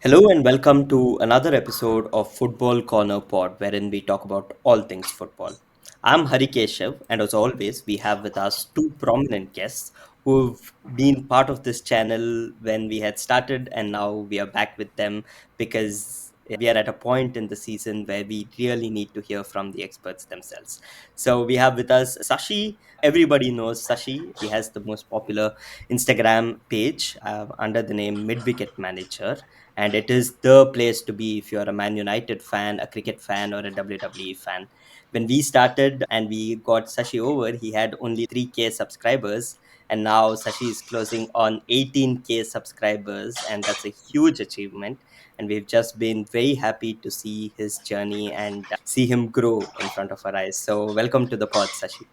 Hello and welcome to another episode of Football Corner Pod, wherein we talk about all things football. I'm Hari Keshav, and as always, we have with us two prominent guests who've been part of this channel when we had started, and now we are back with them because we are at a point in the season where we really need to hear from the experts themselves. So we have with us Sashi. Everybody knows Sashi. He has the most popular Instagram page under the name Midwicket Manager, and it is the place to be if you're a Man United fan, a cricket fan, or a WWE fan. When we started and we got Sashi over, he had only 3K subscribers, and now Sashi is closing on 18K subscribers, and that's a huge achievement. And we've just been very happy to see his journey and see him grow in front of our eyes. So, welcome to the pod, Sashi.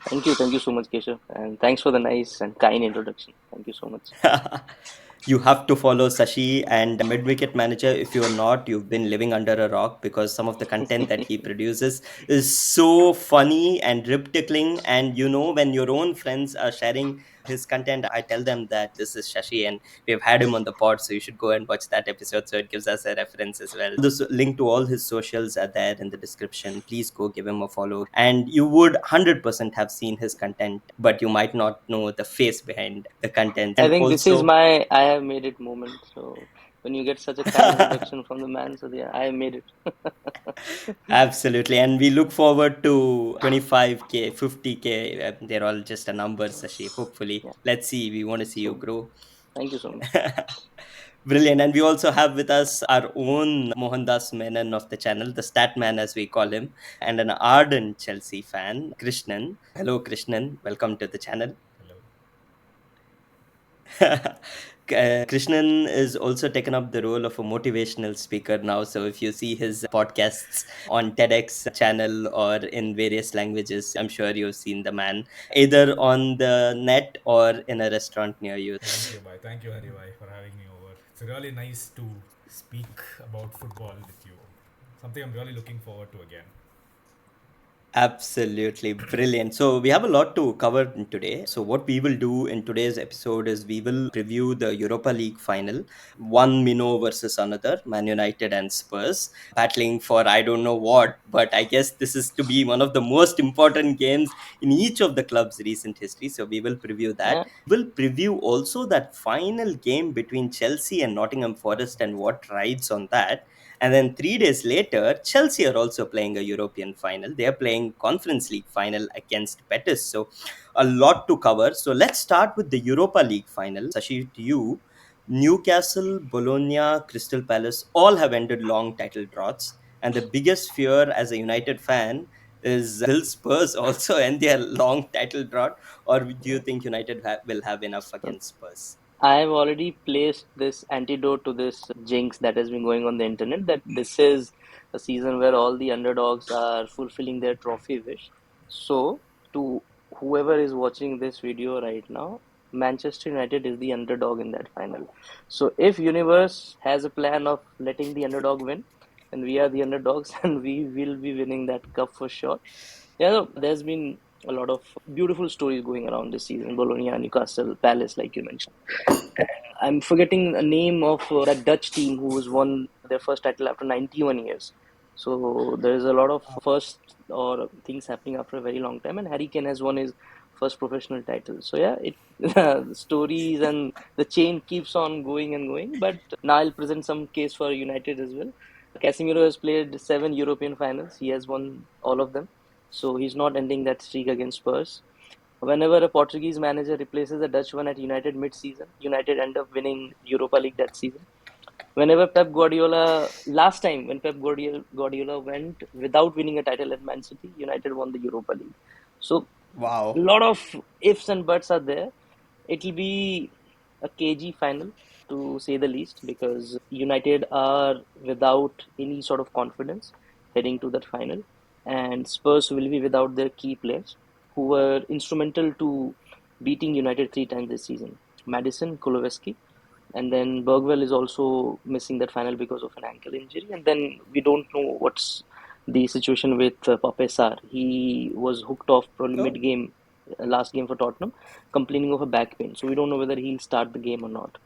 Thank you so much, Keshav, and thanks for the nice and kind introduction. Thank you so much. You have to follow Sashi and Mid-Wicket Manager. If you're not, you've been living under a rock because some of the content that he produces is so funny and rip-tickling. And when your own friends are sharing his content, I tell them that this is Shashi and we've had him on the pod, so you should go and watch that episode. So it gives us a reference as well. This link to all his socials are there in the description. Please go give him a follow. And you would 100% have seen his content, but you might not know the face behind the content. I And think this is also, my I have made it moment. So when you get such a kind introduction from the man, so yeah, I have made it. absolutely. And we look forward to 25K, 50K. They're all just a number, Sashi. Hopefully. Yeah. Let's see. We want to see you So grow. thank you so much. Brilliant. And we also have with us our own Mohandas Menon of the channel, the Statman as we call him, and an ardent Chelsea fan, Krishnan. Hello, Krishnan. Welcome to the channel. Hello. Krishnan is also taken up the role of a motivational speaker now. So if you see his podcasts on TEDx channel or in various languages, I'm sure you've seen the man either on the net or in a restaurant near you. Thank you, Hari Bhai, for having me over. It's really nice to speak about football with you. Something I'm really looking forward to again. Absolutely brilliant. So, we have a lot to cover today. So, what we will do in today's episode is we will review the Europa League final, one minnow versus another, Man United and Spurs, battling for I don't know what, but I guess this is to be one of the most important games in each of the club's recent history. So, we will preview that. Yeah, We'll preview also that final game between Chelsea and Nottingham Forest and what rides on that. And then 3 days later, Chelsea are also playing a European final. They are playing Conference League final against Betis. So a lot to cover. So let's start with the Europa League final. Sashi, to you, Newcastle, Bologna, Crystal Palace all have ended long title droughts. And the biggest fear as a United fan is will Spurs also end their long title drought, or do you yeah. think United will have enough So against Spurs? I have already placed this antidote to this jinx that has been going on the internet that this is a season where all the underdogs are fulfilling their trophy wish. So, to whoever is watching this video right now, Manchester United is the underdog in that final. So, if Universe has a plan of letting the underdog win, then we are the underdogs and we will be winning that cup for sure. Yeah, no, there's been a lot of beautiful stories going around this season. Bologna, Newcastle, Palace, like you mentioned. I'm forgetting the name of that Dutch team who was won their first title after 91 years. So there is a lot of first or things happening after a very long time, and Harry Kane has won his first professional title. So yeah, it the stories and the chain keeps on going and going. But now I'll present some case for United as well. Casemiro has played 7 European finals. He has won all of them. So he's not ending that streak against Spurs. Whenever a Portuguese manager replaces a Dutch one at United mid-season, United end up winning Europa League that season. Whenever Pep Guardiola, last time when Pep Guardiola went without winning a title at Man City, United won the Europa League. So a Wow. lot of ifs and buts are there. It'll be a KG final to say the least because United are without any sort of confidence heading to that final, and Spurs will be without their key players who were instrumental to beating United 3 times this season. Madison, Kulusevski, and then Bergwell is also missing that final because of an ankle injury. And then we don't know what's the situation with Pape Sarr. He was hooked off probably Oh, mid-game, last game for Tottenham, complaining of a back pain. So we don't know whether he'll start the game or not.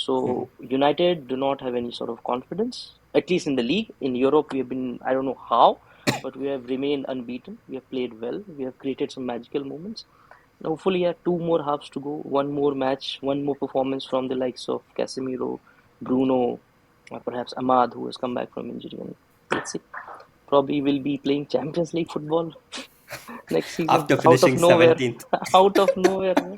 So United do not have any sort of confidence, at least in the league. In Europe, we have been, I don't know how, but we have remained unbeaten. We have played well. We have created some magical moments. Hopefully, two more halves to go, one more match, one more performance from the likes of Casemiro, Bruno, or perhaps Ahmad, who has come back from injury. And let's see. Probably will be playing Champions League football next season After out of finishing nowhere. 17th. Out of nowhere, man.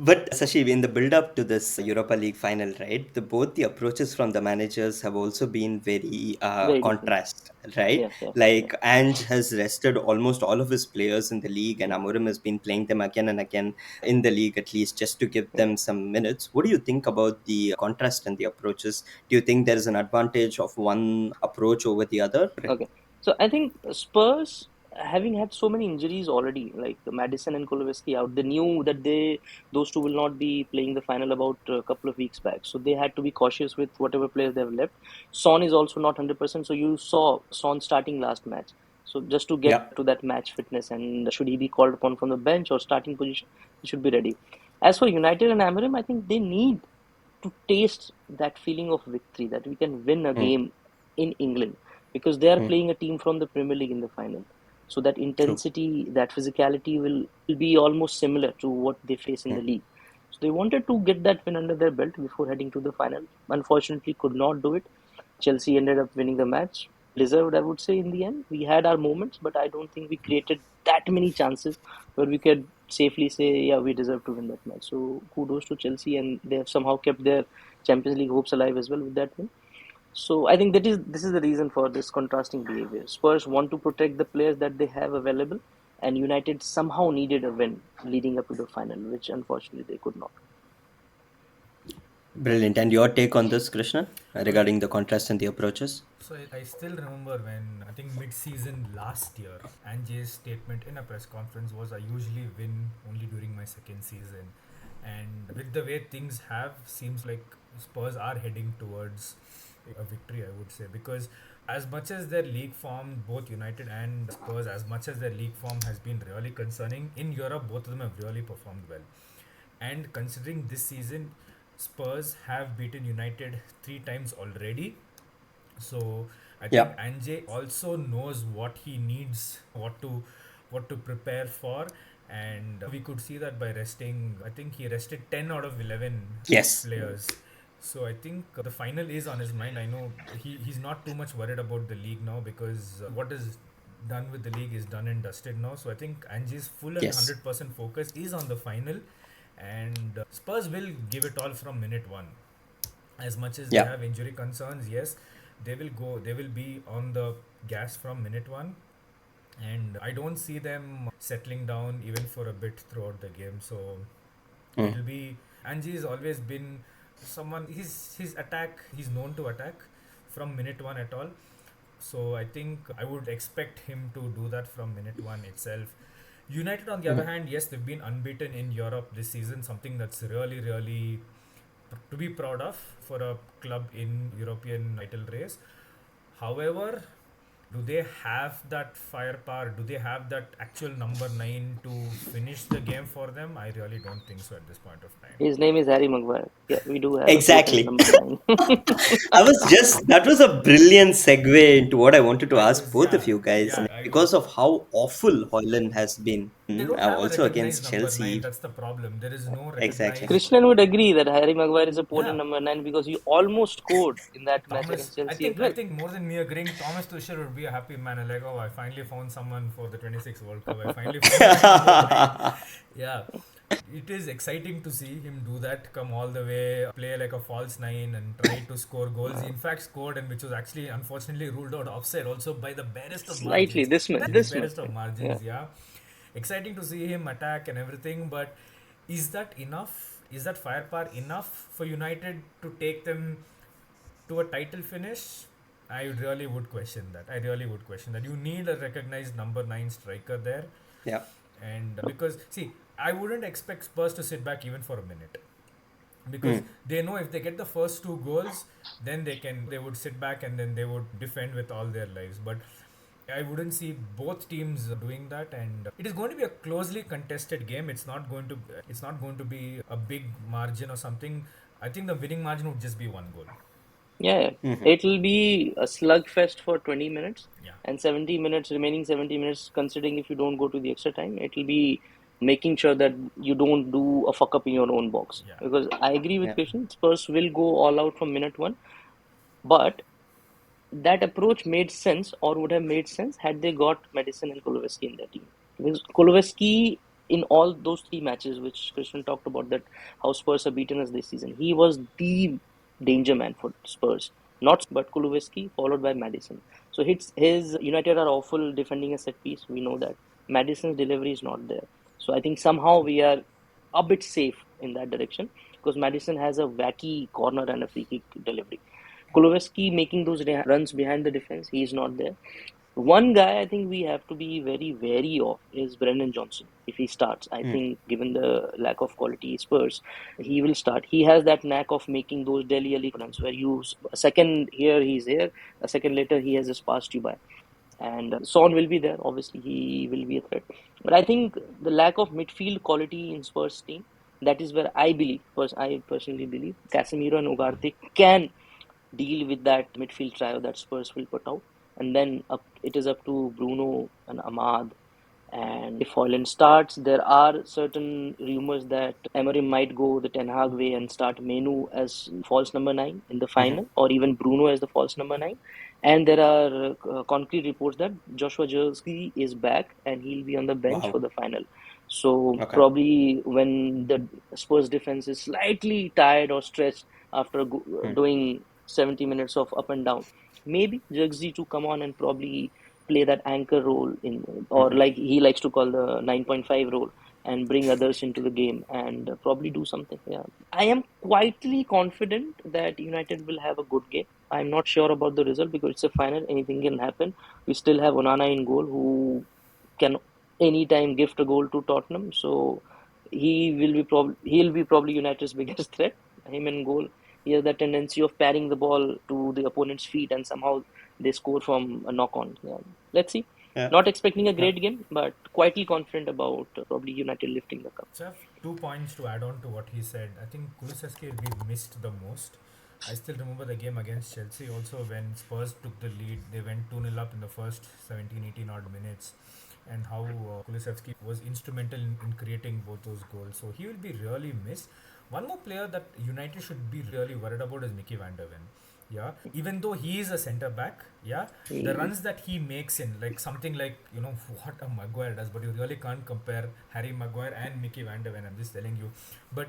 But Sashi, in the build up to this Europa League final, right? Both the approaches from the managers have also been very Very different. contrast, right? Yes, yes, yes. Like Ange has rested almost all of his players in the league, and Amorim has been playing them again and again in the league, at least just to give Yeah. them some minutes. What do you think about the contrast and the approaches? Do you think there is an advantage of one approach over the other? Okay. So I think Spurs, having had so many injuries already, like Madison and Kulusevski out, they knew that those two will not be playing the final about a couple of weeks back. So they had to be cautious with whatever players they have left. Son is also not 100%. So you saw Son starting last match. So just to get Yeah. to that match fitness, and should he be called upon from the bench or starting position, he should be ready. As for United and Amorim, I think they need to taste that feeling of victory, that we can win a Hmm. game in England, because they are Hmm. playing a team from the Premier League in the final. So that True. intensity, that physicality will be almost similar to what they face in Hmm. the league. So they wanted to get that win under their belt before heading to the final. Unfortunately, could not do it. Chelsea ended up winning the match. Deserved, I would say, in the end. We had our moments, but I don't think we created that many chances where we could safely say, yeah, we deserve to win that match. So kudos to Chelsea, and they have somehow kept their Champions League hopes alive as well with that win. So I think this is the reason for this contrasting behavior. Spurs want to protect the players that they have available, and United somehow needed a win leading up to the final, which unfortunately they could not. Brilliant. And your take on this, Krishna, Okay. regarding the contrast and the approaches? So I still remember when I think mid-season last year, Ange's statement in a press conference was, "I usually win only during my second season," and with the way things have, seems like Spurs are heading towards a victory. I would say, because as much as their league form, both United and Spurs, as much as their league form has been really concerning in Europe, both of them have really performed well. And considering this season, Spurs have beaten United three times already, so I think Yeah. Ange also knows what he needs, what to prepare for, and we could see that by resting. I think he rested 10 out of 11 Yes. players. So I think the final is on his mind. I know he's not too much worried about the league now, because what is done with the league is done and dusted now. So I think Ange's full and Yes. 100% focus is on the final, and Spurs will give it all from minute one. As much as they Yeah. have injury concerns, yes, they will be on the gas from minute one, and I don't see them settling down even for a bit throughout the game. So Mm. it'll be, Angie has always been someone, his attack, he's known to attack from minute one at all. So I think I would expect him to do that from minute one itself. United, on the other Mm. hand, yes, they've been unbeaten in Europe this season, something that's really, really to be proud of for a club in European title race. However, do they have that firepower? Do they have that actual number nine to finish the game for them? I really don't think so at this point of time. His name is Harry Maguire. Yeah, we do have a potent Exactly. number nine. That was a brilliant segue into what I wanted to I ask was, both of yeah, you guys, yeah, I was. because of how awful Hoyland has been. They don't have a Also recognized against number nine. Chelsea. That's the problem. There is no Exactly. recognized. Krishnan would agree that Harry Maguire is a potent Yeah, number nine because he almost scored in that match Thomas, against Chelsea as well. I think more than me agreeing, Thomas Tuchel would be a happy man. Like, oh, I finally found someone for the 26 World Cup. I finally found my number nine. Yeah, it is exciting to see him do that. Come all the way, play like a false nine, and try to score goals. He in fact scored, and which was actually unfortunately ruled out offside also by the barest of Slightly, margins. this much. Barest of Yeah. margins, yeah. Exciting to see him attack and everything, but is that enough? Is that firepower enough for United to take them to a title finish? I really would question that. I really would question that. You need a recognized number nine striker there, Yeah. and because see, I wouldn't expect Spurs to sit back even for a minute, because Mm. they know if they get the first two goals, then they would sit back and then they would defend with all their lives. But I wouldn't see both teams doing that, and it is going to be a closely contested game. It's not going to be a big margin or something. I think the winning margin would just be one goal. Yeah, Hmm. it'll be a slugfest for 20 minutes Yeah, and 70 minutes, remaining 70 minutes, considering if you don't go to the extra time, it'll be making sure that you don't do a fuck up in your own box. yeah, Because I agree with Yeah. Christian, Spurs will go all out from minute one, but that approach made sense or would have made sense had they got Madison and Kulusevski in their team. Because Kulusevski, in all those three matches which Christian talked about, that how Spurs have beaten us this season, he was the danger man for Spurs. Not but Kulusevski, followed by Madison. So his United are awful defending a set piece. We know that. Madison's delivery is not there. So I think somehow we are a bit safe in that direction because Madison has a wacky corner and a free kick delivery. Kulovski making those runs behind the defense, he is not there. One guy I think we have to be very wary of is Brennan Johnson. If he starts, I Mm. think given the lack of quality Spurs, he will start. He has that knack of making those Deli Ali runs where you a second here he's here, a second later he has just passed you by. And Son will be there. Obviously, he will be a threat. But I think the lack of midfield quality in Spurs team, that is where I believe, I personally believe, Casemiro and Ugarte can deal with that midfield trio that Spurs will put out. And then it is up to Bruno and Ahmad. And if Hoyland starts, there are certain rumors that Emery might go the Ten Hag way and start Menu as false number nine in the Mhm. final, or even Bruno as the false number nine. And there are concrete reports that Joshua Jersey is back and he'll be on the bench for Wow. the final. So Okay. probably when the Spurs defense is slightly tired or stressed after Mm. doing 70 minutes of up and down, maybe Jersey to come on and probably play that anchor role in, or Mhm. like he likes to call the 9.5 role, and bring others into the game and probably do something. Yeah, I am quietly confident that United will have a good game. I'm not sure about the result because it's a final, anything can happen. We still have Onana in goal who can anytime gift a goal to Tottenham, so he'll be probably United's biggest threat. Him in goal, he has that tendency of parrying the ball to the opponent's feet and somehow they score from a knock on. Yeah. Let's see. Yeah. Not expecting a Yeah. great game, but quietly confident about probably United lifting the cup. so I have 2 points to add on to what he said. I think Kulusevski will be missed the most. I still remember the game against Chelsea also when Spurs took the lead. They went 2 0 up in the first 17, 18 odd minutes, and how Kulusevski was instrumental in creating both those goals. So he will be really missed. One more player that United should be really worried about is Mickey Van der Ven. Yeah, even though he is a centre back, yeah, the Mm, runs that he makes in like something like what a Maguire does, but you really can't compare Harry Maguire and Mickey Van der Ven. I'm just telling you, but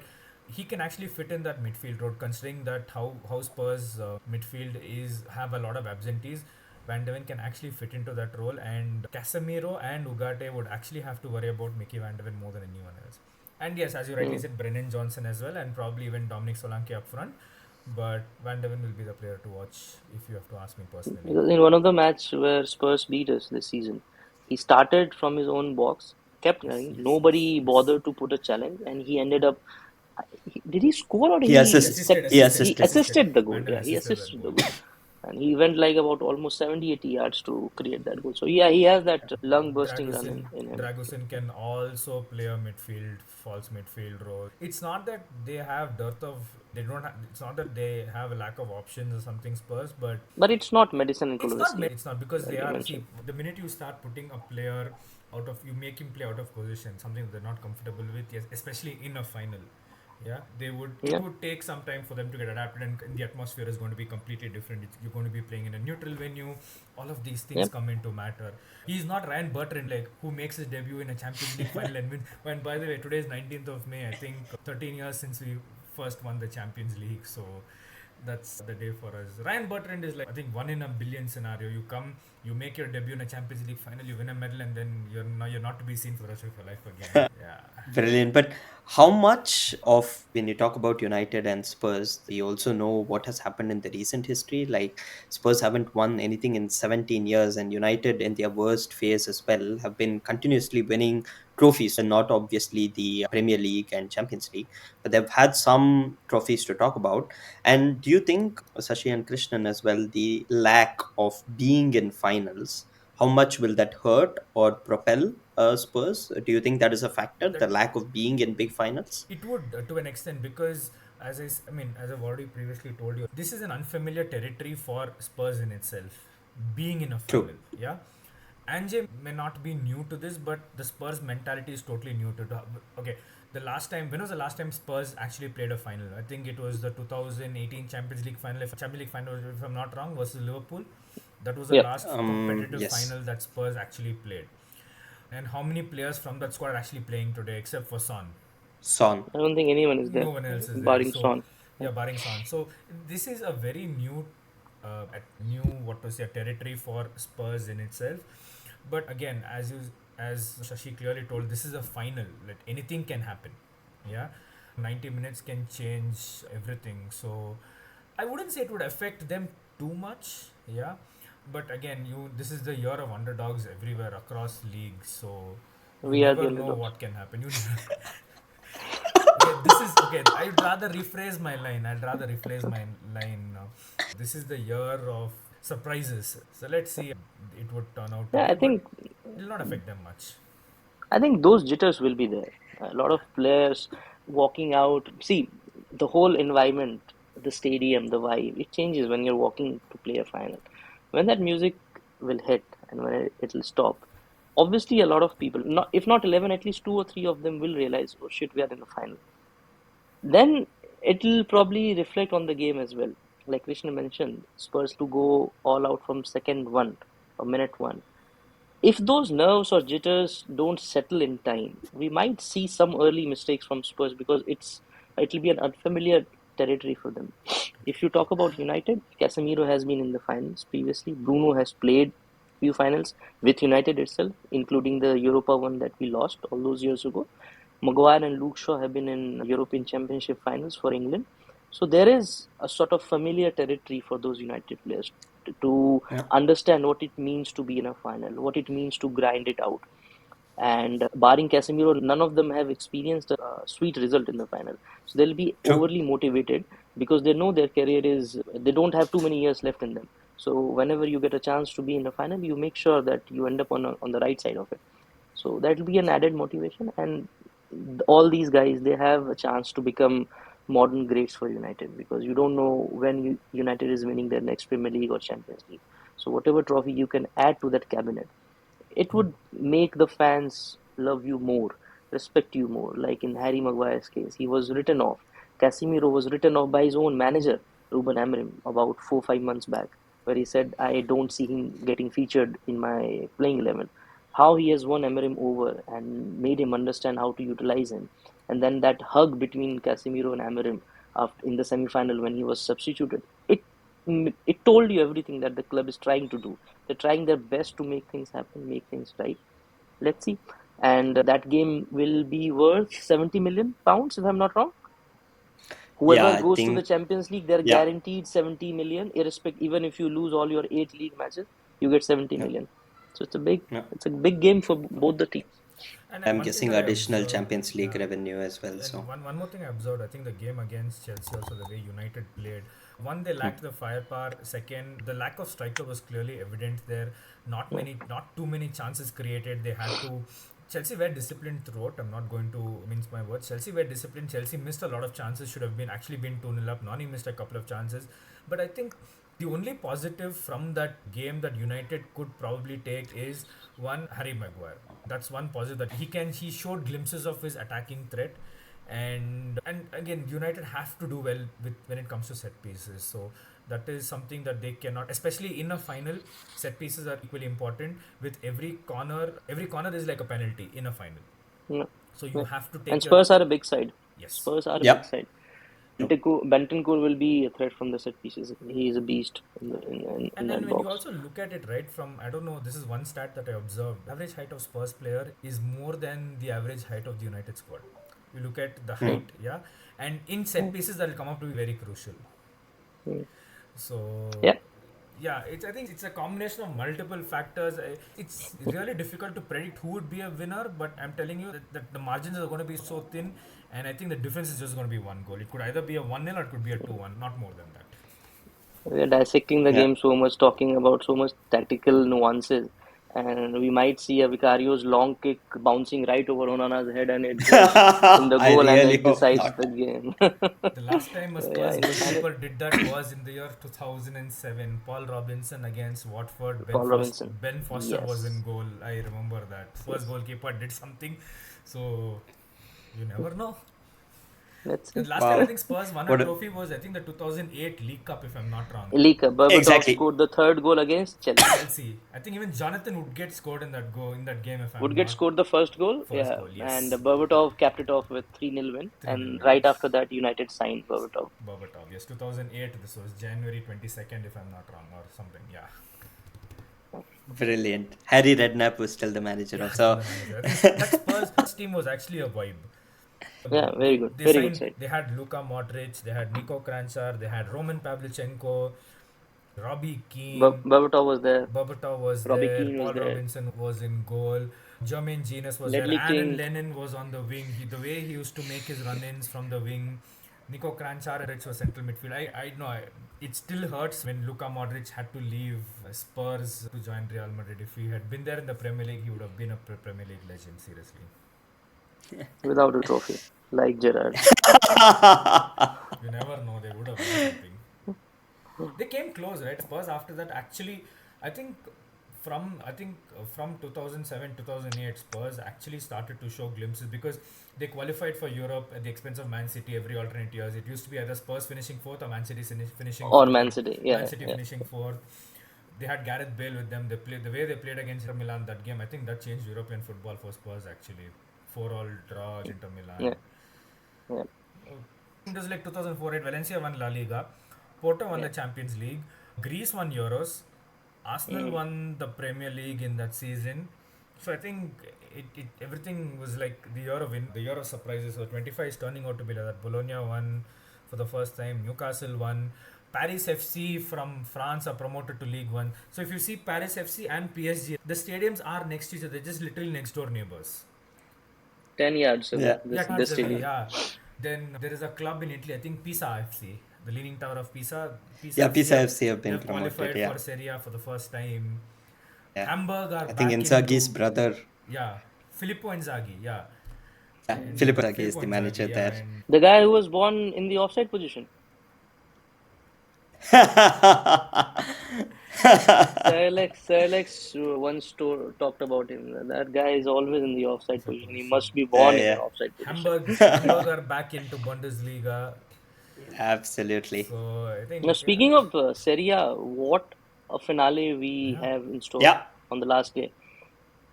he can actually fit in that midfield role, considering that how Spurs midfield is have a lot of absentees. Van de Ven can actually fit into that role, and Casemiro and Ugarte would actually have to worry about Mickey Van de Ven more than anyone else. And yes, as you rightly mm. said, Brennan Johnson as well, and probably even Dominic Solanke up front. But Van de Ven will be the player to watch if you have to ask me personally. Because in one of the match where Spurs beat us this season, he started from his own box, kept Yes, running. yes, yes, Nobody yes. bothered to put a challenge, and he ended up. Did he score or He He he assist. set? assisted, He assisted, He assisted. assisted. assisted the goal. Van de Ven Yeah, he assisted that assisted the goal. goal, and he went like about almost 70, 80 yards to create that goal. So yeah, he has that lung bursting run Dragusin in him. Dragusin can also play a midfield, false midfield role. It's not that they have dearth of they don't have, it's not that they have a lack of options or something Spurs, but But it's not Madison and it's Kulusevski, not because they like you are see mentioned. the minute you start putting a player out of you make him play out of position, something they're not comfortable with, yes, especially in a final. Yeah, they would it Yeah, would take some time for them to get adapted, and the atmosphere is going to be completely different. You're going to be playing in a neutral venue. All of these things yeah. come into matter. He's not Ryan Bertrand like who makes his debut in a Champions League final and wins. When by the way, today is 19th of May. I think 13 years since we first won the Champions League. So that's the day for us. Ryan Bertrand is like I think 1 in a billion scenario. You come, you make your debut in a Champions League final, you win a medal, and then you're not to be seen for the rest of your life again. Yeah. Brilliant. But how much of when you talk about United and Spurs, we also know what has happened in the recent history. Like Spurs haven't won anything in 17 years, and United in their worst phase as well have been continuously winning trophies. Not obviously the Premier League and Champions League, but they've had some trophies to talk about. And do you think, Sashi and Krishnan as well, the lack of being in finals? how much will that hurt or propel Spurs? Do you think that is a factor, the That lack of being in big finals? it would, to an extent, because I mean, as I've already previously told you, this is an unfamiliar territory for Spurs in itself, being in a final. True. Yeah, Ange may not be new to this, but the Spurs mentality is totally new to it. Okay, the last time, when was the last time Spurs actually played a final? I think it was the 2018 Champions League final. If Champions League final, if I'm not wrong, versus Liverpool. That was the Yeah, last competitive Yes. final that Spurs actually played. And how many players from that squad are actually playing today, except for Son? Son. I don't think anyone is there, No one else is there. barring So, Son. Yeah. yeah, barring Son. So this is a very new, new what to say, territory for Spurs in itself. But again, as Shashi clearly told, this is a final. Like anything can happen. Yeah, 90 minutes can change everything. So I wouldn't say it would affect them too much. Yeah, but again, this is the year of underdogs everywhere across leagues. So you We are the never know underdogs. what can happen. You okay, this is okay. I'd rather rephrase my line. I'd rather rephrase my line now. This is the year of surprises. So let's see it would turn out to Yeah, be, but it will not affect them much. I think those jitters will be there. A lot of players walking out. See, the whole environment, the stadium, the vibe, it changes when you're walking to play a final. When that music will hit and when it'll stop, obviously a lot of people, not if not 11, at least two or three of them will realize, oh shit, we are in the final. Then it'll probably reflect on the game as well. Like Krishna mentioned, Spurs to go all out from second one or minute one. If those nerves or jitters don't settle in time, we might see some early mistakes from Spurs because it'll be an unfamiliar territory for them. If you talk about United, Casemiro has been in the finals previously. Bruno has played few finals with United itself, including the Europa one that we lost all those years ago. Maguire and Luke Shaw have been in European Championship finals for England. So there is a sort of familiar territory for those United players to Yeah. understand what it means to be in a final, what it means to grind it out. And barring Casemiro, none of them have experienced a sweet result in the final. So they'll be True. overly motivated because they know their career they don't have too many years left in them. So whenever you get a chance to be in the final, you make sure that you end up on the right side of it. So that will be an added motivation. And all these guys, they have a chance to become modern greats for United because you don't know when United is winning their next Premier League or Champions League. So whatever trophy you can add to that cabinet, it would make the fans love you more, respect you more. Like in Harry Maguire's case, he was written off. Casemiro was written off by his own manager, Ruben Amorim, about 4 5 months back, where he said, "I don't see him getting featured in my playing 11." How he has won Amorim over and made him understand how to utilize him, and then that hug between Casemiro and Amorim after in the semi-final when he was substituted, it told you everything that the club is trying to do. They're trying their best to make things happen, make things right. Let's see. And that game will be worth 70 million pounds, if I'm not wrong. Yeah, Whoever I goes to the think, Champions League, they're yeah. guaranteed 70 million, irrespective. Even if you lose all your 8 league matches, you get 70 Yeah. million. So Yeah. it's a big game for both the teams. And I'm one thing guessing that I additional observed, Champions League yeah, revenue as well. and So, one more thing I observed, I think the game against Chelsea, also the way United played. One, they hmm, lacked the firepower. Second, the lack of striker was clearly evident there. Yeah. Not too many chances created. They had to. Chelsea were disciplined throughout. I'm not going to mince my words. Chelsea were disciplined. Chelsea missed a lot of chances. Should have been actually been 2-0 up. Nani missed a couple of chances. But I think the only positive from that game that United could probably take is one, Harry Maguire. That's one positive that he showed glimpses of his attacking threat, and again United have to do well with when it comes to set pieces. So that is something that they cannot, especially in a final. Set pieces are equally important. With every corner is like a penalty in a final. Yeah. So you Yeah. have to And take your Spurs are a big side. yes. Spurs are a big yep. side. True. Bentancur will be a threat from the set pieces. He is a beast in And then that when you box. also look at it right from, I don't know, this is one stat that I observed. Average height of Spurs player is more than the average height of the United squad. You look at the Hmm. height, yeah, and in set Yeah. pieces that will come up to be very crucial. Mm. So Yeah. yeah, I think it's a combination of multiple factors. It's really difficult to predict who would be a winner, but I'm telling you that the margins are going to be so thin, and I think the difference is just going to be one goal. It could either be a 1-0 or it could be a 2-1, not more than that. We are dissecting the Yeah. game so much, talking about so much tactical nuances. and we might see a Vicario's long kick bouncing right over Onana's head, and it goes in the I goal, and really it hope decides not. the game. The last time a Yeah, Spurs and goalkeeper did that was in the year 2007. Paul Robinson against Watford. Paul Robinson. Ben Foster was in Yes, goal. I remember that. Spurs yes. goalkeeper did something. So you never know. Let's The see. last time I Wow. think Spurs won a What? trophy was I think the 2008 League Cup, if I'm not wrong. Elika Berbatov Exactly. scored the third goal against Chelsea. Chelsea. I think even Jonathan Woodgate scored in that game, if I'm Woodgate not scored the first goal, first yeah, goal. and Yes, Berbatov capped it off with 3-0 win. 3-0 And win. right Yes, after that, United signed Berbatov. Berbatov. Yes, 2008. This was January 22nd, if I'm not wrong, or something. Yeah. Brilliant. Harry Redknapp was still the manager Yeah, still also. the manager. I think that Spurs team was actually a vibe. Yeah, very good, They very good signed. side. They had Luka Modric. They had Niko Kranjčar. They had Roman Pavlyuchenko, Robbie Keane. Berbatov was there. Berbatov was Robbie there. Keane was Paul there. Robinson was in goal. Jermaine Genius was there. Ledley Aaron King. Lennon was on the wing. The way he used to make his run-ins from the wing. Nico Kranjčar was central midfield. I know it still hurts when Luka Modric had to leave Spurs to join Real Madrid. If he had been there in the Premier League, he would have been a Premier League legend. Seriously, Without a trophy, like Gerrard. you never know. They would have won something. They came close, right? Spurs after that actually, I think from 2007 2008 Spurs actually started to show glimpses because they qualified for Europe at the expense of Man City every alternate years. It used to be either Spurs finishing fourth or Man City finishing Or fourth, Man or City. Man Yeah, City yeah. finishing fourth. They had Gareth Bale with them. They played the way they played against Inter Milan that game. I think that changed European football for Spurs actually. 4-all draw Inter Milan. Yeah, yeah, It was like 2004 Valencia won La Liga, Porto won yeah. the Champions League, Greece won Euros, Arsenal Mm. won the Premier League in that season. So I think everything was like the year of surprises. So 25 is turning out to be like that. Bologna won for the first time, Newcastle won. Paris FC from France are promoted to League One. So if you see Paris FC and PSG, the stadiums are next to each other, just literally next door neighbors. 10 yards away. Yeah. Yeah, This cards away. stadium. Yeah. Then there is a club in Italy, I think Pisa FC, the Leaning Tower of Pisa. Pisa Yeah, FC Pisa FC have they been have promoted. qualified Yeah. for Serie A for the first time. Yeah. Hamburg are I think back Inzaghi's into, brother, yeah, Filippo Inzaghi. Yeah, yeah, and Filippo Inzaghi is Filippo the Inzaghi. manager Yeah, there. and The guy who was born in the offside position. Sir Alex once talked about him. That guy is always in the offside offside position. He position. must be born in an Yeah, offside position. Hamburg are back into Bundesliga. absolutely. So I Now, think, yeah, speaking of Serie A, what a finale we yeah, have in store Yeah, on the last day.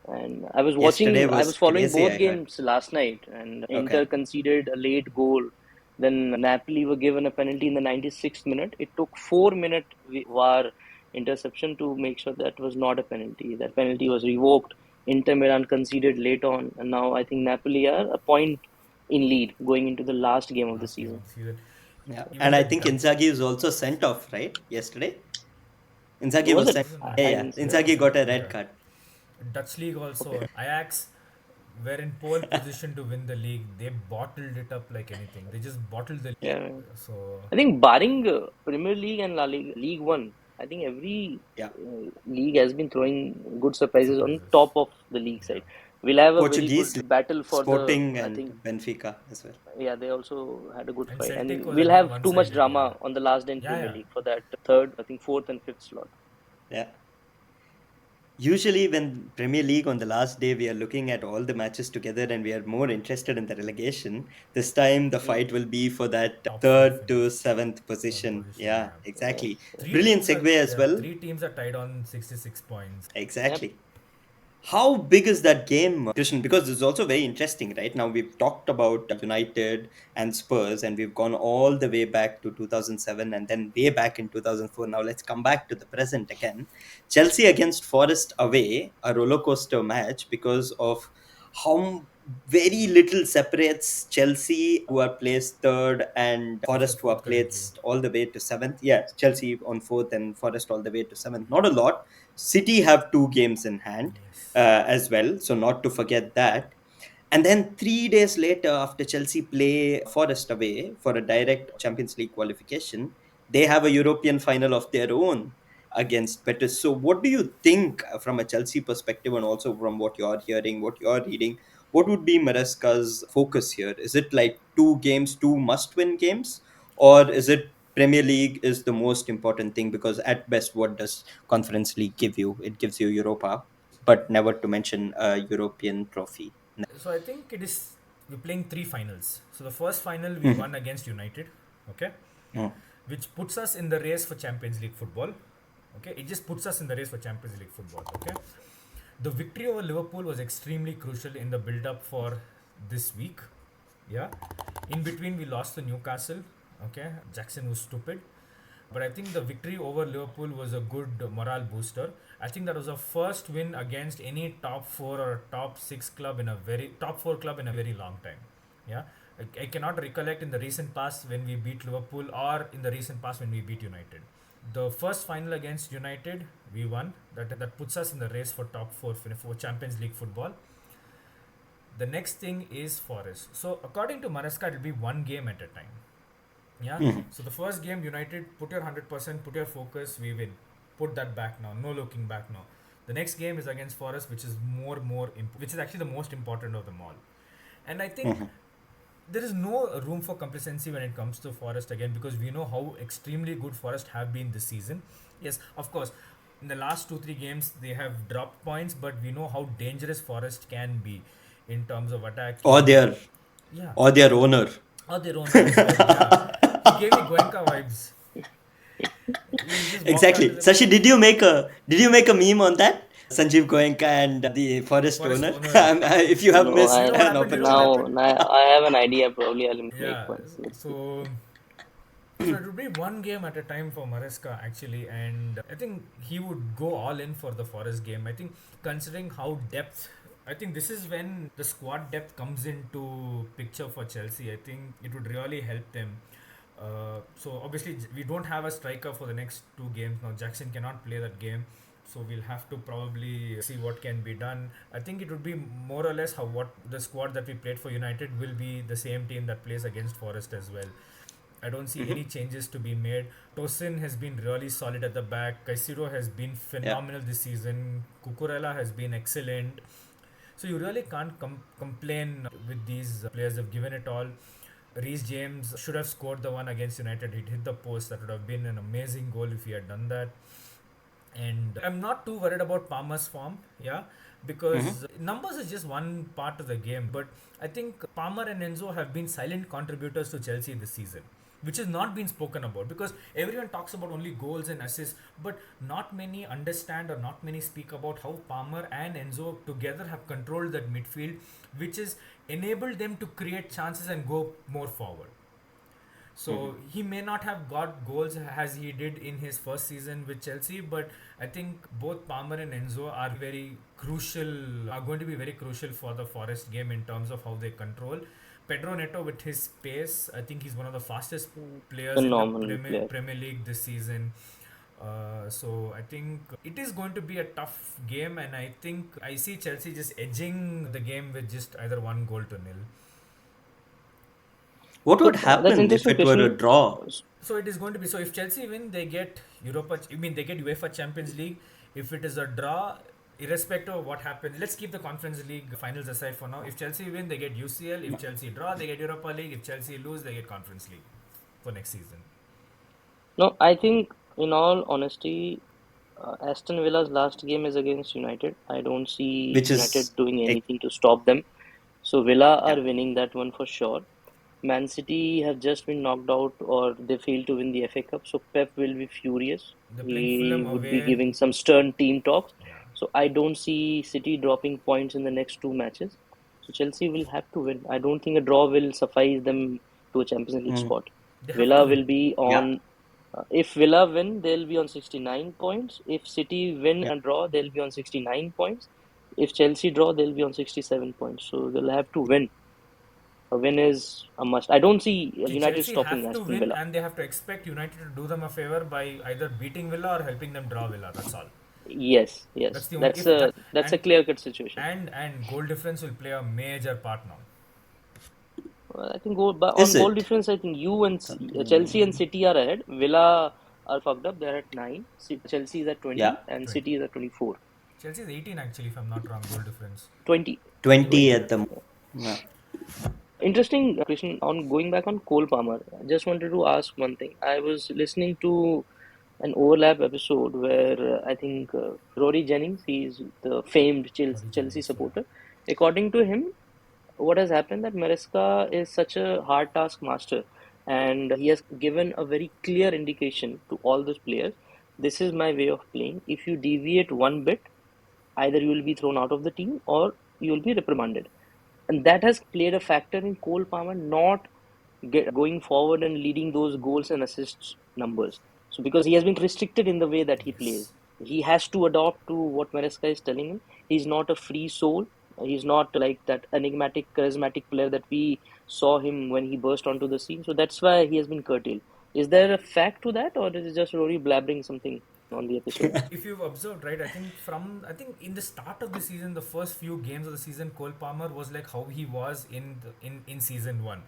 And yesterday I was was following crazy, both I heard. games last night, and Okay. Inter conceded a late goal. Then Napoli were given a penalty in the 96th minute. It took 4 minute VAR interception to make sure that was not a penalty. That penalty was revoked. Inter Milan conceded late on, and now I think Napoli are a point in lead going into the last game of the last game season. of the season. Yeah. Even And I the think Dutch Inzaghi is also sent off, right? Yesterday. Inzaghi Was was it? sent. wasn't Yeah, I yeah. didn't see that. Inzaghi got a red Okay. card. Dutch league also. Okay. Ajax were in pole position to win the league. They bottled it up like anything. They just bottled the league. Yeah. So I think barring Premier League and La Liga, League One, I think every Yeah. league has been throwing good surprises on surprises. top of the league Yeah. side. We'll have a very Portuguese good battle for the. Sporting I and think Benfica as well. yeah, they also had a good And fight, Celtic and was we'll again have one too much sided. Yeah. drama on the last day in Yeah. Premier Yeah. League for that third, I think fourth and fifth slot. Yeah. Usually, when Premier League on the last day, we are looking at all the matches together and we are more interested in the relegation. This time, the Mm. fight will be for that Top four third to finish. seventh Seventh position. position. Yeah, Yeah. exactly. Yes, Three Brilliant teams are segue as well. three teams are tied on 66 points. yep. Exactly. How big is that game, Krishnan? Because it's also very interesting, right? Now we've talked about United and Spurs, and we've gone all the way back to 2007 and then way back in 2004. Now let's come back to the present again. Chelsea against Forest away, a roller coaster match because of how very little separates Chelsea, who are placed third, and Forest, who are Fourth currently. placed all the way to seventh. Yeah, Chelsea on fourth and Forest all the way to seventh. Not a lot. City have two games in hand Yes. as well, so not to forget that. And then 3 days later, after Chelsea play Forest away for a direct Champions League qualification, they have a European final of their own. against Betis. So, what do you think from a Chelsea perspective, and also from what you're hearing, what you're reading? What would be Maresca's focus here? Is it like two games, two must-win games, or is it Premier League is the most important thing? Because at best, what does Conference League give you? It gives you Europa, but never to mention a European trophy. So I think it is we're playing three finals. So the first final we Mhm. won against United, okay, Mhm. which puts us in the race for Champions League football. Okay, it just puts us in the race for Champions League football. Okay, the victory over Liverpool was extremely crucial in the build-up for this week. Yeah, in between we lost to Newcastle. Okay, Jackson was stupid. But I think the victory over Liverpool was a good morale booster. I think that was a first win against any top four or top six club in a very top four club in a very long time. Yeah, I cannot recollect in the recent past when we beat Liverpool or in the recent past when we beat United. The first final against United we won. That puts us in the race for top four for Champions League football. The next thing is Forest. So according to Maresca, it will be one game at a time. Yeah. Mhm. So the first game, United, put your 100%, put your focus, we win. Put that back now. No looking back now. The next game is against Forest, which is which is actually the most important of them all. And I think Mhm. there is no room for complacency when it comes to Forest again because we know how extremely good Forest have been this season. Yes, of course, in the last 2 3 games they have dropped points, but we know how dangerous Forest can be in terms of Or attacking. their Yeah, or their owner. or their owner as well. Yeah, he gave me Goenka vibes. He just walked out Exactly. as a Sashi, did you make a meme on that? Sanjeev Goenka and the forest Forest owner. owner. If you have No, You missed know what I an happened? You know what now, opportunity. happened? now I have an idea. Probably I'll make Yeah. one. Let's see. So So it would be one game at a time for Maresca actually, and I think he would go all in for the Forest game. I think considering how depth, I think this is when the squad depth comes into picture for Chelsea. I think it would really help them. So obviously we don't have a striker for the next two games now. Jackson cannot play that game, so we'll have to probably see what can be done. I think it would be more or less how what the squad that we played for United will be the same team that plays against Forest as well. I don't see any Mhm. changes to be made. Tosin has been really solid at the back. Caicedo has been Yeah. phenomenal this season. Cucurella has been excellent. So you really can't complain with these players. They've given it all. Reece James should have scored the one against United. He'd hit the post. That would have been an amazing goal if he had done that. And I'm not too worried about Palmer's form, yeah, Mhm. because numbers is just one part of the game. But I think Palmer and Enzo have been silent contributors to Chelsea this season, which has not been spoken about because everyone talks about only goals and assists, but not many understand or not many speak about how Palmer and Enzo together have controlled that midfield, which has enabled them to create chances and go more forward. So Mhm. he may not have got goals as he did in his first season with Chelsea, but I think both Palmer and Enzo are going to be very crucial for the Forest game in terms of how they control. Pedro Neto with his pace, I think he's one of the fastest players in the Phenomenal player. Premier League this season. So I think it is going to be a tough game, and I think I see Chelsea just edging the game with just either one goal to nil. What would So that's happen if interesting it were a question. draw? So it is going to be so if Chelsea win, they get Europa. I mean, they get UEFA Champions League. If it is a draw, irrespective of what happens, let's keep the Conference League finals aside for now. If Chelsea win, they get UCL. If Chelsea draw, they get Europa League. If Chelsea lose, they get Conference League for next season. No, I think in all honesty, Aston Villa's last game is against United. I don't see Which United is doing ex- anything to stop them. So Villa are yeah. winning that one for sure. Man City have just been knocked out or they failed to win the FA Cup, so Pep will be furious. They're playing He Fulham would be away. giving some stern team talks. Yeah, So I don't see City dropping points in the next two matches. So Chelsea will have to win. I don't think a draw will suffice them to a Champions League Mhm. spot. they have to Villa win. will be Yeah. on. If Villa win, they'll be on 69 points. If City win Yeah. and draw, they'll be on 69 points. If Chelsea draw, they'll be on 67 points. So they'll have to win. A win is a must. I don't see See, United Chelsea stopping have to Aston win, Villa. and they have to expect United to do them a favor by either beating Villa or helping them draw Villa. That's all. Yes, That's yes. the only That's if a that that's a clear-cut situation. and goal difference will play a major part now. Well, I think but on Is goal it difference, I think you and something? Chelsea and City are ahead. Villa are fucked up. They're at 9. Chelsea is at Yeah, 20 and 20. City is at 24. Chelsea is 18 actually, if I'm not wrong, goal difference. 20. 20 20, at the okay. yeah. Interesting, Krishnan, on going back on Cole Palmer, I just wanted to ask one thing. I was listening to an overlap episode where I think Rory Jennings, he's the famed Rory Chelsea Jennings, yeah. supporter. According to him, what has happened that Maresca is such a hard task master, and he has given a very clear indication to all those players. This is my way of playing. If you deviate one bit, either you will be thrown out of the team or you will be reprimanded, and that has played a factor in Cole Palmer not going forward and leading those goals and assists numbers. So because he has been restricted in the way that he plays, Yes. he has to adopt to what Maresca is telling him. He's not a free soul. He's not like that enigmatic, charismatic player that we saw him when he burst onto the scene. So that's why he has been curtailed. Is there a fact to that, or is it just Rory blabbering something on the episode? If you've observed, right, I think in the start of the season, the first few games of the season, Cole Palmer was like how he was in season one.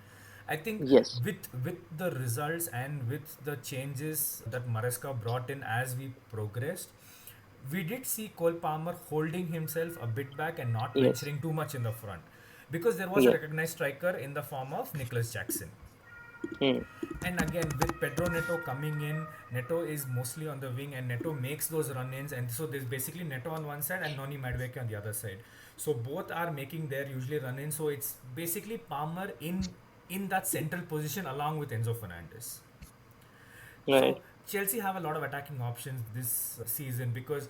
I think Yes. with the results and with the changes that Maresca brought in as we progressed, we did see Cole Palmer holding himself a bit back and not Yes. venturing too much in the front, because there was a Yeah. recognized striker in the form of Nicholas Jackson. Hmm. And again, with Pedro Neto coming in, Neto is mostly on the wing, and Neto makes those run-ins, and so there's basically Neto on one side and Noni Madueke on the other side. So both are making their usually run-ins. So it's basically Palmer in that central position along with Enzo Fernandez. Right. So Chelsea have a lot of attacking options this season because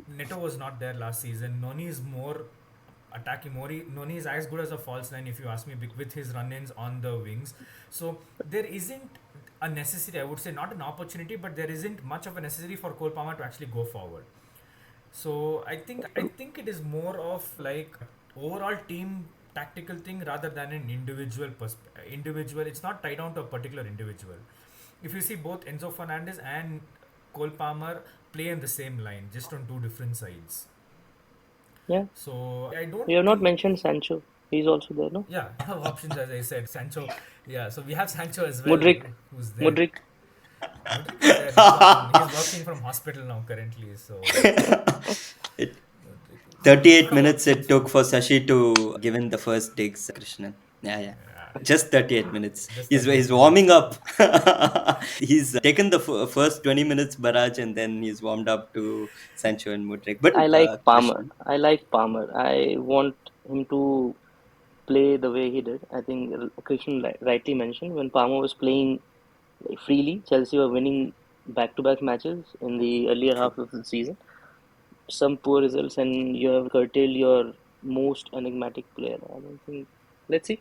Neto was not there last season. Noni is more attacking. Noni is as good as a false nine, if you ask me, with his run-ins on the wings. So there isn't a necessity, I would say, not an opportunity, but there isn't much of a necessity for Cole Palmer to actually go forward. So I think it is more of like overall team tactical thing rather than an individual. It's not tied down to a particular individual. If you see both Enzo Fernandez and Cole Palmer play in the same line, just on two different sides. Yeah. So I don't We have not think, mentioned Sancho. He's also there, no? yeah, options as I said. Sancho, yeah. So we have Sancho as well, Mudrik. who's there. Mudrik. Modric is there. He's on. He's working from hospital now currently. So It, Modric, a 38 lot of minutes it options. took for Sashi to give in the first digs, Krishnan. Yeah, yeah. Yeah, Just 38 minutes. just He's 38 minutes. warming up. He's taken the first 20 minutes barrage and then he's warmed up to Sancho and Mudrik. But I like Palmer. Krishnan, I like Palmer. I want him to play the way he did. I think Krishnan rightly mentioned when Palmer was playing like, freely, Chelsea were winning back-to-back matches in the earlier half true. of the season. Some poor results, and you have curtailed your most enigmatic player. I don't think. Let's see.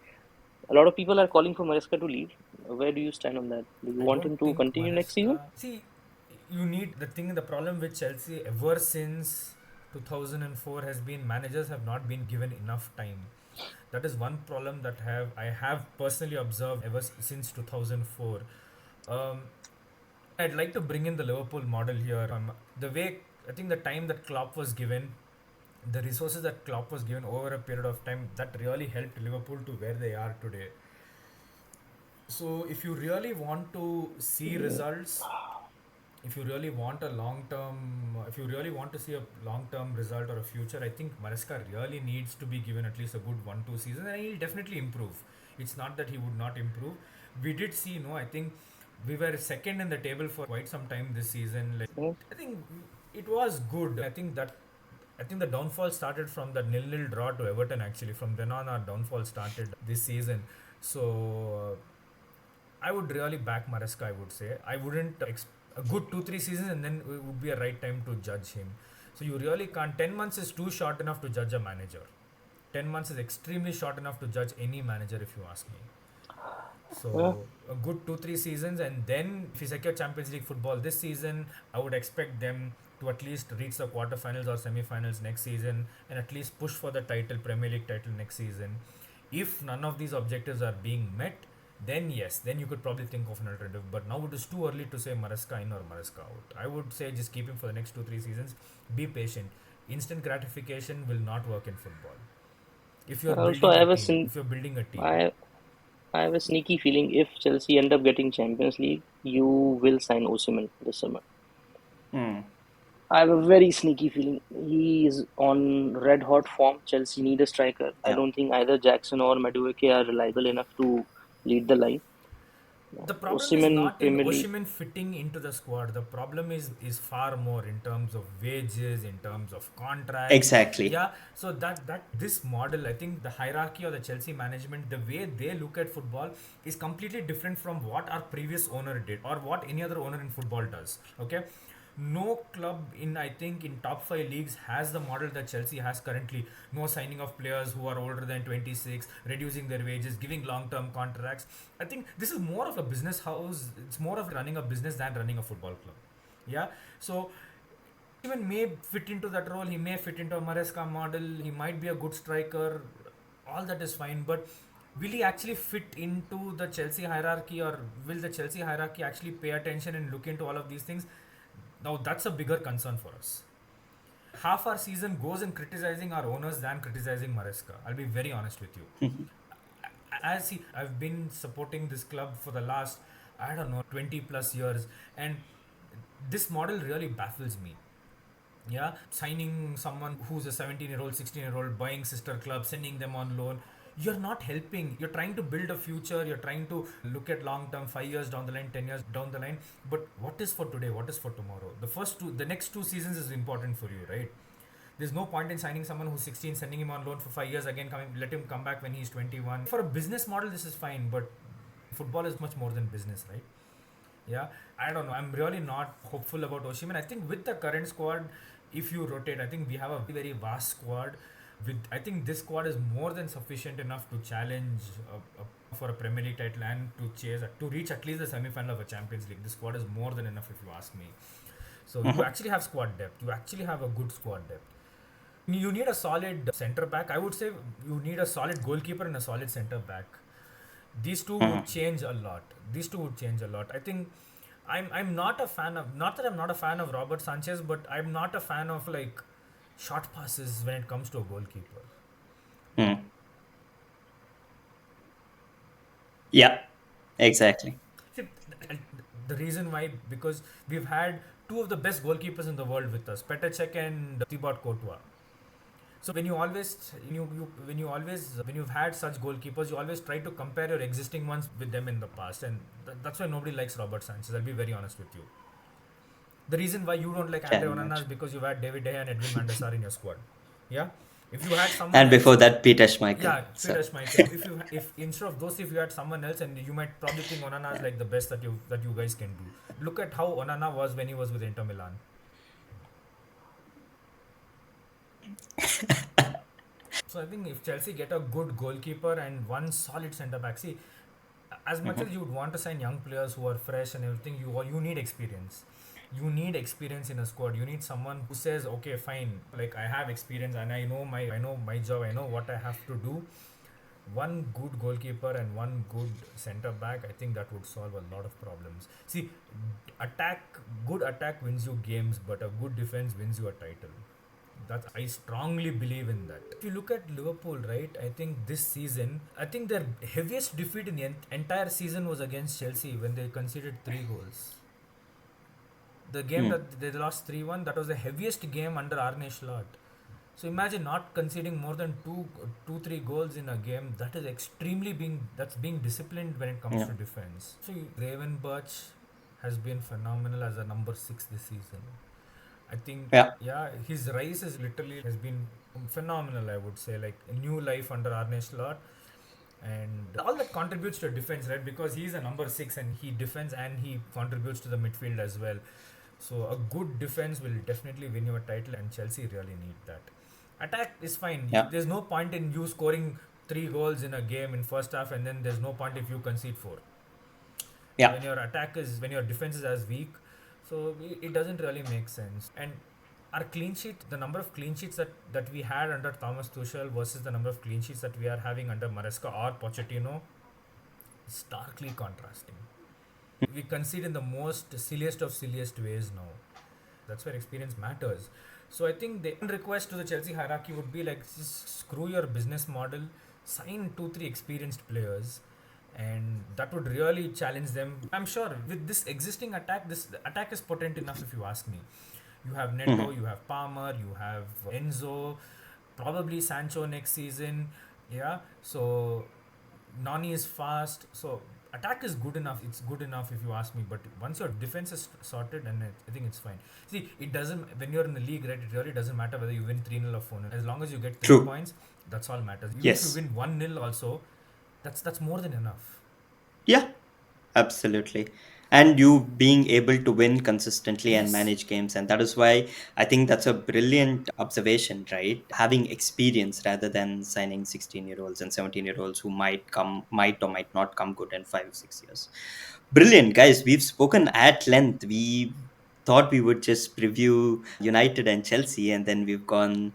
A lot of people are calling for Maresca to leave. Where do you stand on that? Do you I want don't him to think continue next season? Maresca. See, you need the problem with Chelsea ever since 2004 has been managers have not been given enough time. That is one problem that I have personally observed ever since 2004. Um, I'd like to bring in the Liverpool model here. The way I think the time that Klopp was given, the resources that Klopp was given over a period of time, that really helped Liverpool to where they are today. So if you really want to see results, if you really want a long term, if you really want to see a long term result or a future, I think Maresca really needs to be given at least a good 1-2 seasons, and he'll definitely improve. It's not that he would not improve. We did see, no, I think we were second in the table for quite some time this season. Like, Hmm? I think it was good. I think the downfall started from the nil-nil draw to Everton. Actually, from then on, our downfall started this season. So I would really back Maresca. I would say I wouldn't a good 2-3 seasons, and then it would be a right time to judge him. So you really can't. 10 months is too short enough to judge a manager. 10 months is extremely short enough to judge any manager, if you ask me. Yeah. So a good 2-3 seasons, and then if you secure Champions League football this season, I would expect them to at least reach the quarterfinals or semi-finals next season, and at least push for the title, Premier League title next season. If none of these objectives are being met, then yes, then you could probably think of an alternative. But now it is too early to say Maresca in or Maresca out. I would say just keep him for the next 2-3 seasons. Be patient. Instant gratification will not work in football. If you're Also, building a team, if you're building a team. I I have a sneaky feeling if Chelsea end up getting Champions League, you will sign Osimhen this summer. Hmm. I have a very sneaky feeling he is on red hot form. Chelsea need a striker. I Yeah. don't think either Jackson or Madueke are reliable enough to lead the line. The problem is Osimhen not in Premier League. Oshiman fitting into the squad. The problem is far more in terms of wages, in terms of contracts. Exactly. Yeah, so that this model, I think the hierarchy of the Chelsea management, the way they look at football is completely different from what our previous owner did or what any other owner in football does. Okay, no club in, I think, in top 5 leagues has the model that Chelsea has currently. No signing of players who are older than 26, reducing their wages, giving long term contracts. I think this is more of a business house. It's more of running a business than running a football club. Yeah, so even may fit into that role. He may fit into a Maresca model. He might be a good striker. All that is fine, but will he actually fit into the Chelsea hierarchy, or will the Chelsea hierarchy actually pay attention and look into all of these things? Now that's a bigger concern for us. Half our season goes in criticizing our owners than criticizing Maresca. I'll be very honest with you. As he, I've been supporting this club for the last, I don't know, 20 plus years, and this model really baffles me. Yeah, signing someone who's a 17-year-old, 16-year-old, buying sister club, sending them on loan. You're not helping. You're trying to build a future. You're trying to look at long term, 5 years down the line, 10 years down the line. But what is for today? What is for tomorrow? The next 2 seasons is important for you, right? There's no point in signing someone who's 16, sending him on loan for 5 years again, coming, let him come back when he's 21. For a business model, this is fine, but football is much more than business, right? Yeah, I don't know. I'm really not hopeful about Oshiman. I think with the current squad, if you rotate, I think we have a very vast squad. With I think this squad is more than sufficient enough to challenge for a Premier League title and to chase to reach at least the semi-final of a Champions League. This squad is more than enough, if you ask me. So you Mhm. actually have squad depth. You actually have a good squad depth. You need a solid center back. I would say you need a solid goalkeeper and a solid center back. These two would Mhm. change a lot. These two would change a lot. I think I'm not a fan of, not that I'm not a fan of Robert Sanchez, but I'm not a fan of like short passes when it comes to a goalkeeper. Hmm. Yeah. Exactly. See, the reason why, because we've had two of the best goalkeepers in the world with us, Petacek and Thibaut Courtois. So when you always when you've had such goalkeepers, you always try to compare your existing ones with them in the past, and that's why nobody likes Robert Sanchez. I'll be very honest with you. The reason why you don't like Can Andre Onana is imagine. because you've had David De Gea and Edwin van der Sar in your squad. Yeah, if you had someone And else, before that, Peter Schmeichel. yeah, So, Peter Schmeichel. If instead of those, if you had someone else, and you might probably think Onana is yeah. like the best that you guys can do. Look at how Onana was when he was with Inter Milan. So I think if Chelsea get a good goalkeeper and one solid centre back, see, as much as Mhm. you would want to sign young players who are fresh and everything, you need experience. You need experience in a squad. You need someone who says, okay, fine, like I have experience and I know my job. I know what I have to do. One good goalkeeper and one good centre back, I think that would solve a lot of problems. See, attack good attack wins you games, but a good defense wins you a title. That I strongly believe in that. If you look at Liverpool, right, I think this season, I think their heaviest defeat in the entire season was against Chelsea when they conceded 3 goals. The game Hmm. that they lost 3-1, that was the heaviest game under Arne Slot. So imagine not conceding more than 3 goals in a game. That is extremely being disciplined when it comes Yeah. to defense. So Raven Birch has been phenomenal as a number 6 this season. I think, Yeah. yeah, his rise is literally has been phenomenal. I would say, like a new life under Arne Slot, and all that contributes to defense, right? Because he's a number 6 and he defends and he contributes to the midfield as well. So a good defense will definitely win you a title, and Chelsea really need that. Attack is fine. Yeah. There's no point in you scoring 3 goals in a game in first half, and then there's no point if you concede 4. Yeah. When your defense is as weak, so it doesn't really make sense. And our clean sheet, the number of clean sheets that we had under Thomas Tuchel versus the number of clean sheets that we are having under Maresca or Pochettino, is starkly contrasting. We concede in the most silliest of silliest ways now. That's where experience matters. So I think the request to the Chelsea hierarchy would be like, just screw your business model, sign 2 3 experienced players, and that would really challenge them. I'm sure with this existing attack, this attack is potent enough if you ask me. You have Neto, Mhm. you have Palmer, you have Enzo, probably Sancho next season. Yeah, so Nani is fast. So attack is good enough. It's good enough if you ask me. But once your defense is sorted, and I think it's fine. See, it doesn't when you're in the league, right? It really doesn't matter whether you win 3-0 or 4-0. As long as you get three True. points, that's all matters. Even if you Yes. win 1-0 also, that's more than enough. Yeah. Absolutely. And you being able to win consistently and Yes. manage games. And that is why I think that's a brilliant observation, right? Having experience rather than signing 16-year-olds and 17-year-olds who might or might not come good in 5 6 years. Brilliant, guys. We've spoken at length. We thought we would just preview United and Chelsea, and then we've gone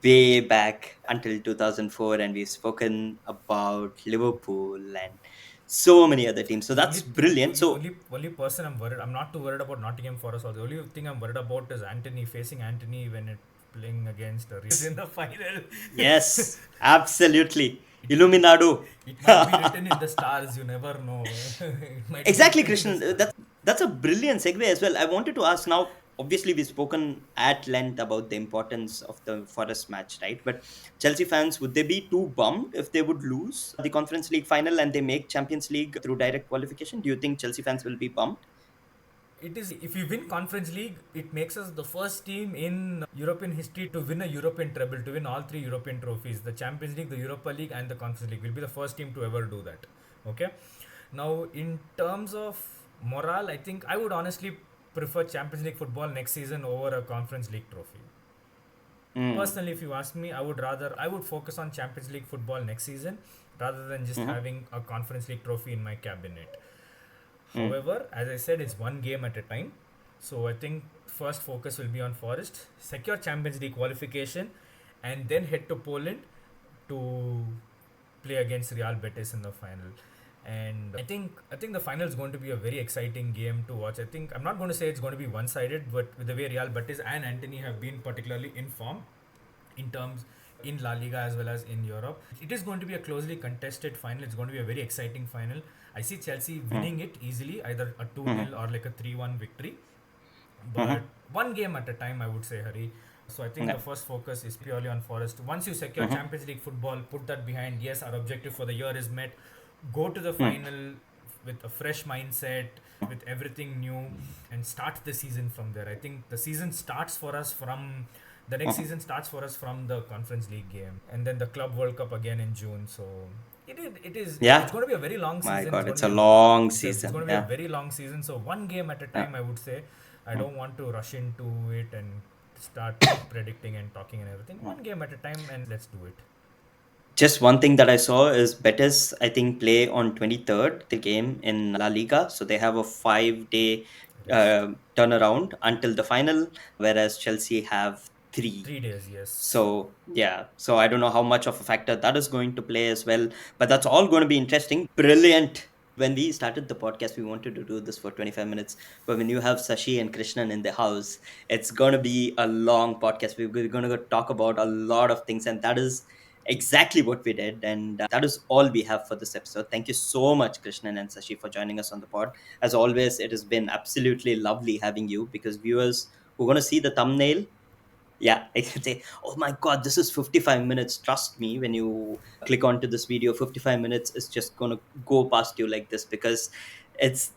way back until 2004, and we've spoken about Liverpool and so many other teams. So that's brilliant. So Only person I'm worried. I'm not too worried about Nottingham Forest. Or the only thing I'm worried about is Anthony facing Anthony when it playing against in the final. yes, absolutely. Illuminado. It might be written in the stars. You never know. It might be Exactly, written in the Krishnan. stars. That's a brilliant segue as well. I wanted to ask now. Obviously, we've spoken at length about the importance of the Forest match, right? But Chelsea fans, would they be too bummed if they would lose the Conference League final and they make Champions League through direct qualification? Do you think Chelsea fans will be bummed? It is if we win Conference League, it makes us the first team in European history to win a European treble, to win all three European trophies: the Champions League, the Europa League, and the Conference League. We'll be the first team to ever do that. Okay. Now, in terms of morale, I think I would honestly prefer Champions League football next season over a Conference League trophy. Mm. Personally, if you ask me, I would focus on Champions League football next season rather than just Mm-hmm. having a Conference League trophy in my cabinet. Mm. However, as I said, it's one game at a time. So I think first focus will be on Forest, secure Champions League qualification, and then head to Poland to play against Real Betis in the final. And I think the final is going to be a very exciting game to watch. I think I'm not going to say it's going to be one-sided, but with the way Real Betis and Antony have been particularly in form, in terms in La Liga as well as in Europe. It is going to be a closely contested final. It's going to be a very exciting final. I see Chelsea Mm. winning it easily, either a 2 Mm-hmm. nil or like a 3-1 victory. But Mm-hmm. one game at a time, I would say, Hari. So I think Yeah. the first focus is purely on Forest. Once you secure Mm-hmm. Champions League football, put that behind. Yes, our objective for the year is met. Go to the Mm. final with a fresh mindset, with everything new, and start the season from there. I think the season starts for us from the next Mm. season starts for us from the Conference League game, and then the Club World Cup again in June. So it's Yeah. going to be a very long My season. It's God, going it's to a be long it's going season. to be a Yeah. very long season. So one game at a Yeah. time, I would say. I Mm. don't want to rush into it and start predicting and talking and everything. Mm. One game at a time, and let's do it. Just one thing that I saw is Betis, I think, play on 23rd, the game in La Liga. So they have a 5 day Rest. turnaround until the final, whereas Chelsea have three. 3 days, yes. So, yeah. So I don't know how much of a factor that is going to play as well. But that's all going to be interesting. Brilliant. When we started the podcast, we wanted to do this for 25 minutes. But when you have Sashi and Krishnan in the house, it's going to be a long podcast. We're going to talk about a lot of things. And that is exactly what we did. And that is all we have for this episode. Thank you so much, Krishnan and Sashi, for joining us on the pod. As always, it has been absolutely lovely having you because viewers who are going to see the thumbnail, yeah, I can say, oh my God, this is 55 minutes. Trust me, when you click onto this video, 55 minutes is just going to go past you like this because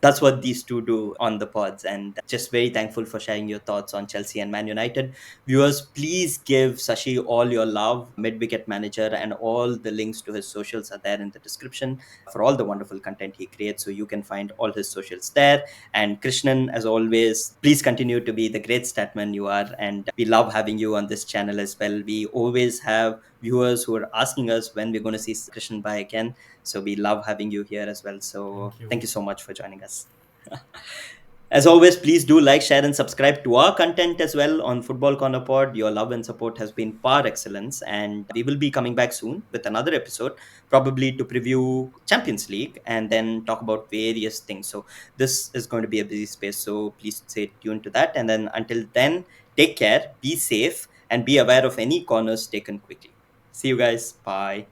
that's what these two do on the pods. And just very thankful for sharing your thoughts on Chelsea and Man United. Viewers, please give Sashi all your love, mid-wicket manager, and all the links to his socials are there in the description for all the wonderful content he creates. So you can find all his socials there. And Krishnan, as always, please continue to be the great statman you are. And we love having you on this channel as well. We always have viewers who are asking us when we're going to see Krishnan by again. So we love having you here as well. So Thank you. thank you so much for joining us. As always, please do like, share, and subscribe to our content as well on Football Corner Pod. Your love and support has been par excellence, and we will be coming back soon with another episode, probably to preview Champions League and then talk about various things. So this is going to be a busy space, so please stay tuned to that. And then until then, take care, be safe, and be aware of any corners taken quickly. See you guys. Bye.